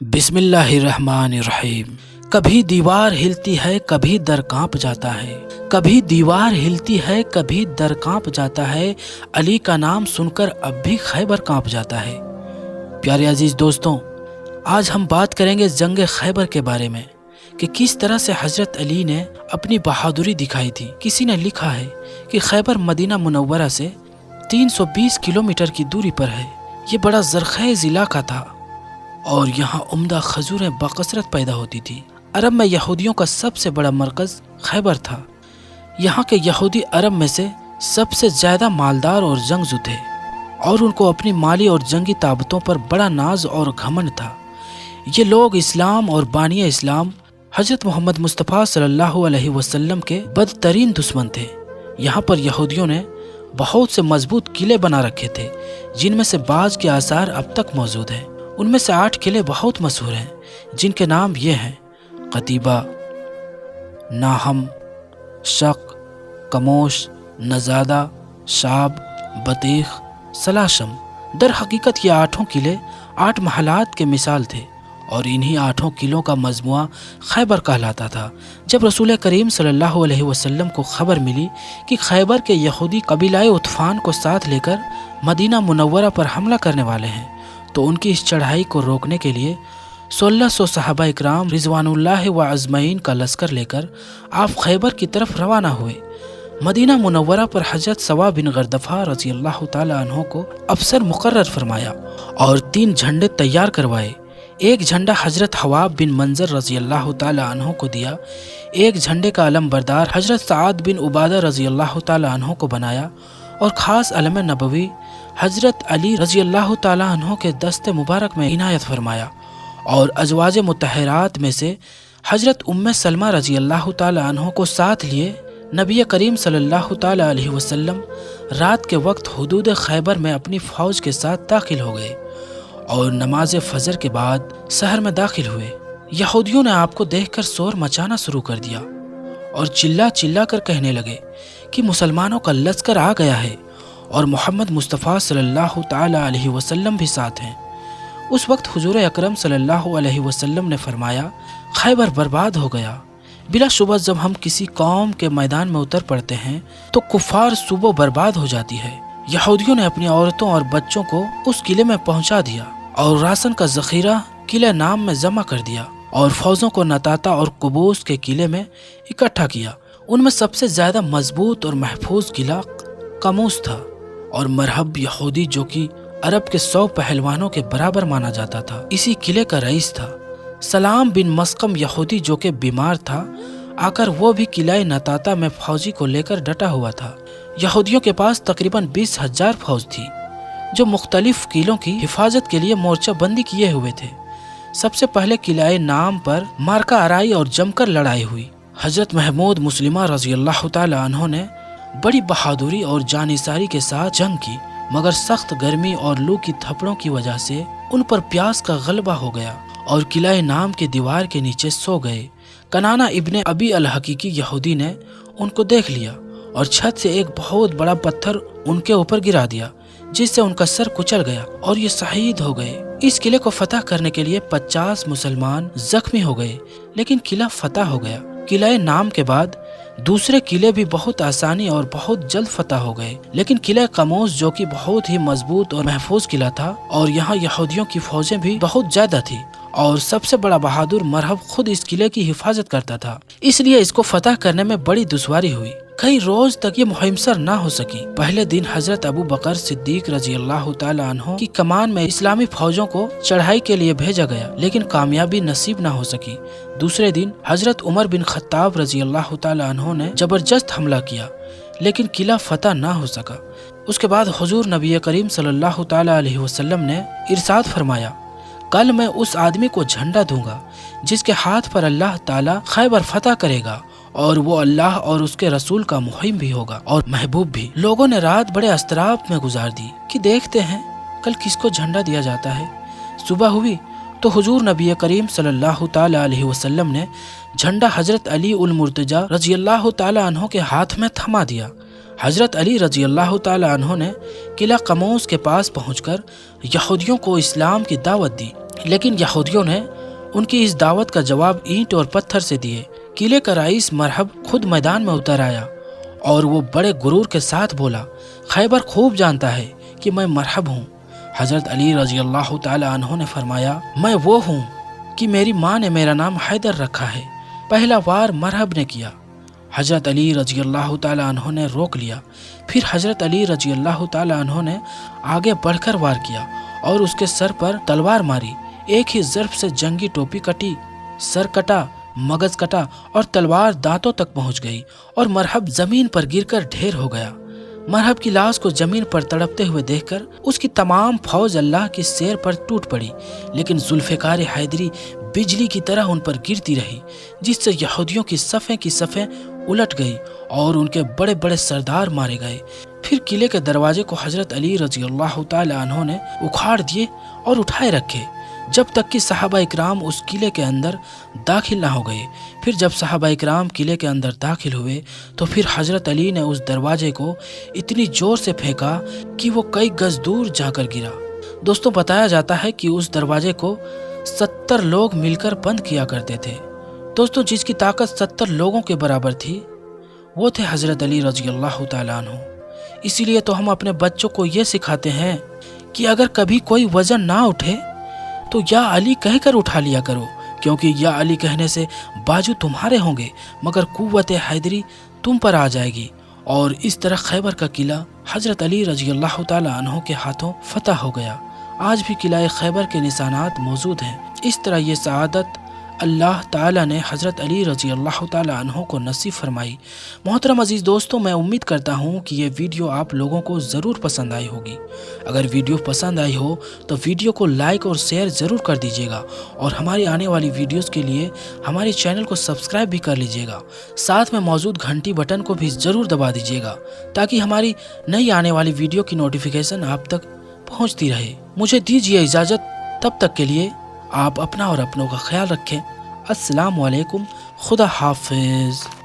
بسم اللہ الرحمن الرحیم۔ کبھی دیوار ہلتی ہے کبھی در کانپ جاتا ہے، کبھی دیوار ہلتی ہے کبھی در کانپ جاتا ہے، علی کا نام سن کر اب بھی خیبر کانپ جاتا ہے۔ پیارے عزیز دوستوں، آج ہم بات کریں گے جنگ خیبر کے بارے میں کہ کس طرح سے حضرت علی نے اپنی بہادری دکھائی تھی۔ کسی نے لکھا ہے کہ خیبر مدینہ منورہ سے 320 کلومیٹر کی دوری پر ہے۔ یہ بڑا زرخیز علاقہ تھا اور یہاں عمدہ کھجوریں بکثرت پیدا ہوتی تھی۔ عرب میں یہودیوں کا سب سے بڑا مرکز خیبر تھا۔ یہاں کے یہودی عرب میں سے سب سے زیادہ مالدار اور جنگجو تھے، اور ان کو اپنی مالی اور جنگی طاقتوں پر بڑا ناز اور گھمنڈ تھا۔ یہ لوگ اسلام اور بانی اسلام حضرت محمد مصطفیٰ صلی اللہ علیہ وسلم کے بدترین دشمن تھے۔ یہاں پر یہودیوں نے بہت سے مضبوط قلعے بنا رکھے تھے، جن میں سے بعض کے آثار اب تک موجود ہیں۔ ان میں سے 8 قلعے بہت مشہور ہیں، جن کے نام یہ ہیں: قتیبہ، ناہم، شق، کموش، نزادہ، شاب، بطیخ، سلاشم۔ در حقیقت یہ 8 قلعے 8 محلات کے مثال تھے، اور انہی 8 قلعوں کا مجموعہ خیبر کہلاتا تھا۔ جب رسول کریم صلی اللہ علیہ وسلم کو خبر ملی کہ خیبر کے یہودی قبیلہ عطفان کو ساتھ لے کر مدینہ منورہ پر حملہ کرنے والے ہیں، تو ان کی اس چڑھائی کو روکنے کے لیے 1600 صحابہ اکرام رضوان اللہ و اجمعین کا لشکر لے کر آپ خیبر کی طرف روانہ ہوئے۔ مدینہ منورہ پر حضرت سوا بن غردفہ رضی اللہ تعالی عنہ کو افسر مقرر فرمایا اور 3 جھنڈے تیار کروائے۔ ایک جھنڈا حضرت حواب بن منظر رضی اللہ تعالی عنہ کو دیا، ایک جھنڈے کا علم بردار حضرت سعد بن عبادہ رضی اللہ تعالی عنہ کو بنایا، اور خاص علم نبوی حضرت علی رضی اللہ تعالی عنہ کے دست مبارک میں عنایت فرمایا، اور ازواج مطہرات میں سے حضرت ام سلمہ رضی اللہ تعالی عنہ کو ساتھ لیے نبی کریم صلی اللہ تعالی علیہ وسلم رات کے وقت حدود خیبر میں اپنی فوج کے ساتھ داخل ہو گئے، اور نماز فجر کے بعد شہر میں داخل ہوئے۔ یہودیوں نے آپ کو دیکھ کر شور مچانا شروع کر دیا اور چلا چلا کر کہنے لگے کہ مسلمانوں کا لشکر آ گیا ہے، اور محمد مصطفیٰ صلی اللہ تعالی علیہ وسلم بھی ساتھ ہیں۔ اس وقت حضور اکرم صلی اللہ علیہ وسلم نے فرمایا، خیبر برباد ہو گیا۔ بلا شبہ جب ہم کسی قوم کے میدان میں اتر پڑتے ہیں تو کفار صوبہ برباد ہو جاتی ہے۔ یہودیوں نے اپنی عورتوں اور بچوں کو اس قلعے میں پہنچا دیا، اور راشن کا ذخیرہ قلعہ نام میں جمع کر دیا، اور فوجوں کو نتاتا اور قبوس کے قلعے میں اکٹھا کیا۔ ان میں سب سے زیادہ مضبوط اور محفوظ قلعہ قموس تھا، اور مرہب یہودی جو کہ عرب کے 100 پہلوانوں کے برابر مانا جاتا تھا، اسی قلعے کا رئیس تھا۔ سلام بن مسقم یہودی جو کہ بیمار تھا، آ کر وہ بھی قلعہ نتاتا میں فوجی کو لے کر ڈٹا ہوا تھا۔ یہودیوں کے پاس تقریباً 20,000 فوج تھی، جو مختلف قلعوں کی حفاظت کے لیے مورچہ بندی کیے ہوئے تھے۔ سب سے پہلے قلعہ نام پر مارکہ آرائی اور جم کر لڑائی ہوئی۔ حضرت محمود مسلمہ رضی اللہ تعالی عنہ نے بڑی بہادری اور جانثاری کے ساتھ جنگ کی، مگر سخت گرمی اور لو کی تھپڑوں کی وجہ سے ان پر پیاس کا غلبہ ہو گیا، اور قلعہ نام کے دیوار کے نیچے سو گئے۔ کنانہ ابن ابی الحقیقی یہودی نے ان کو دیکھ لیا، اور چھت سے ایک بہت بڑا پتھر ان کے اوپر گرا دیا، جس سے ان کا سر کچل گیا اور یہ شہید ہو گئے۔ اس قلعے کو فتح کرنے کے لیے 50 مسلمان زخمی ہو گئے، لیکن قلعہ فتح ہو گیا۔ قلعہ نام کے بعد دوسرے قلعے بھی بہت آسانی اور بہت جلد فتح ہو گئے، لیکن قلعہ قموس جو کہ بہت ہی مضبوط اور محفوظ قلعہ تھا، اور یہاں یہودیوں کی فوجیں بھی بہت زیادہ تھی، اور سب سے بڑا بہادر مرہب خود اس قلعے کی حفاظت کرتا تھا، اس لیے اس کو فتح کرنے میں بڑی دشواری ہوئی۔ کئی روز تک یہ مہم سر نہ ہو سکی۔ پہلے دن حضرت ابو بکر صدیق رضی اللہ تعالی عنہ کی کمان میں اسلامی فوجوں کو چڑھائی کے لیے بھیجا گیا، لیکن کامیابی نصیب نہ ہو سکی۔ دوسرے دن حضرت عمر بن خطاب رضی اللہ تعالی عنہ نے زبردست حملہ کیا، لیکن قلعہ فتح نہ ہو سکا۔ اس کے بعد حضور نبی کریم صلی اللہ تعالی علیہ وسلم نے ارشاد فرمایا، کل میں اس آدمی کو جھنڈا دوں گا جس کے ہاتھ پر اللہ تعالی خیبر فتح کرے گا، اور وہ اللہ اور اس کے رسول کا محب بھی ہوگا اور محبوب بھی۔ لوگوں نے رات بڑے اضطراب میں گزار دی کہ دیکھتے ہیں کل کس کو جھنڈا دیا جاتا ہے۔ صبح ہوئی تو حضور نبی کریم صلی اللہ تعالی علیہ وسلم نے جھنڈا حضرت علی المرتضیٰ رضی اللہ تعالی عنہ کے ہاتھ میں تھما دیا۔ حضرت علی رضی اللہ تعالی عنہ نے قلعہ قموس کے پاس پہنچ کر یہودیوں کو اسلام کی دعوت دی، لیکن یہودیوں نے ان کی اس دعوت کا جواب اینٹ اور پتھر سے دیے۔ قلعے کا رئیس مرحب خود میدان میں اتر آیا اور وہ بڑے غرور کے ساتھ بولا، خیبر خوب جانتا ہے کہ میں مرحب ہوں۔ حضرت علی رضی اللہ تعالی عنہ نے فرمایا، میں وہ ہوں کہ میری ماں نے میرا نام حیدر رکھا ہے۔ پہلا وار مرحب نے کیا۔ حضرت علی رضی اللہ تعالی عنہ نے روک لیا، پھر حضرت علی رضی اللہ تعالی عنہ نے آگے بڑھ کر وار کیا اور اس کے سر پر تلوار ماری۔ ایک ہی ضرب سے جنگی ٹوپی کٹی، سر کٹا، مغز کٹا اور تلوار دانتوں تک پہنچ گئی اور مرحب زمین پر گر کر ڈھیر ہو گیا۔ مرحب کی لاش کو زمین پر تڑپتے ہوئے دیکھ کر اس کی تمام فوج اللہ کی سیر پر ٹوٹ پڑی، لیکن ذوالفقار حیدری بجلی کی طرح ان پر گرتی رہی، جس سے یہودیوں کی صفیں الٹ گئی اور ان کے بڑے بڑے سردار مارے گئے۔ پھر قلعے کے دروازے کو حضرت علی رضی اللہ تعالی عنہ نے اکھاڑ دیے اور اٹھائے رکھے، جب تک کہ صحابہ اکرام اس قلعے کے اندر داخل نہ ہو گئے۔ پھر جب صحابہ اکرام قلعے کے اندر داخل ہوئے تو پھر حضرت علی نے اس دروازے کو اتنی زور سے پھینکا کہ وہ کئی گز دور جا کر گرا۔ دوستوں، بتایا جاتا ہے کہ اس دروازے کو 70 لوگ مل کر بند کیا کرتے تھے۔ دوستوں، جس کی طاقت 70 لوگوں کے برابر تھی وہ تھے حضرت علی رضی اللہ تعالیٰ عنہ۔ اسی لیے تو ہم اپنے بچوں کو یہ سکھاتے ہیں کہ اگر کبھی کوئی وزن نہ اٹھے تو یا علی کہہ کر اٹھا لیا کرو، کیونکہ یا علی کہنے سے بازو تمہارے ہوں گے مگر قوت حیدری تم پر آ جائے گی۔ اور اس طرح خیبر کا قلعہ حضرت علی رضی اللہ تعالیٰ عنہ کے ہاتھوں فتح ہو گیا۔ آج بھی قلعہ خیبر کے نشانات موجود ہیں۔ اس طرح یہ سعادت اللہ تعالیٰ نے حضرت علی رضی اللہ تعالیٰ عنہ کو نصیب فرمائی۔ محترم عزیز دوستوں، میں امید کرتا ہوں کہ یہ ویڈیو آپ لوگوں کو ضرور پسند آئی ہوگی۔ اگر ویڈیو پسند آئی ہو تو ویڈیو کو لائک اور شیئر ضرور کر دیجیے گا، اور ہماری آنے والی ویڈیوز کے لیے ہمارے چینل کو سبسکرائب بھی کر لیجیے گا۔ ساتھ میں موجود گھنٹی بٹن کو بھی ضرور دبا دیجیے گا تاکہ ہماری نئی آنے والی ویڈیو کی نوٹیفیکیشن آپ تک پہنچتی رہے۔ مجھے دیجیے اجازت، تب تک کے لیے آپ اپنا اور اپنوں کا خیال رکھیں۔ السلام علیکم، خدا حافظ۔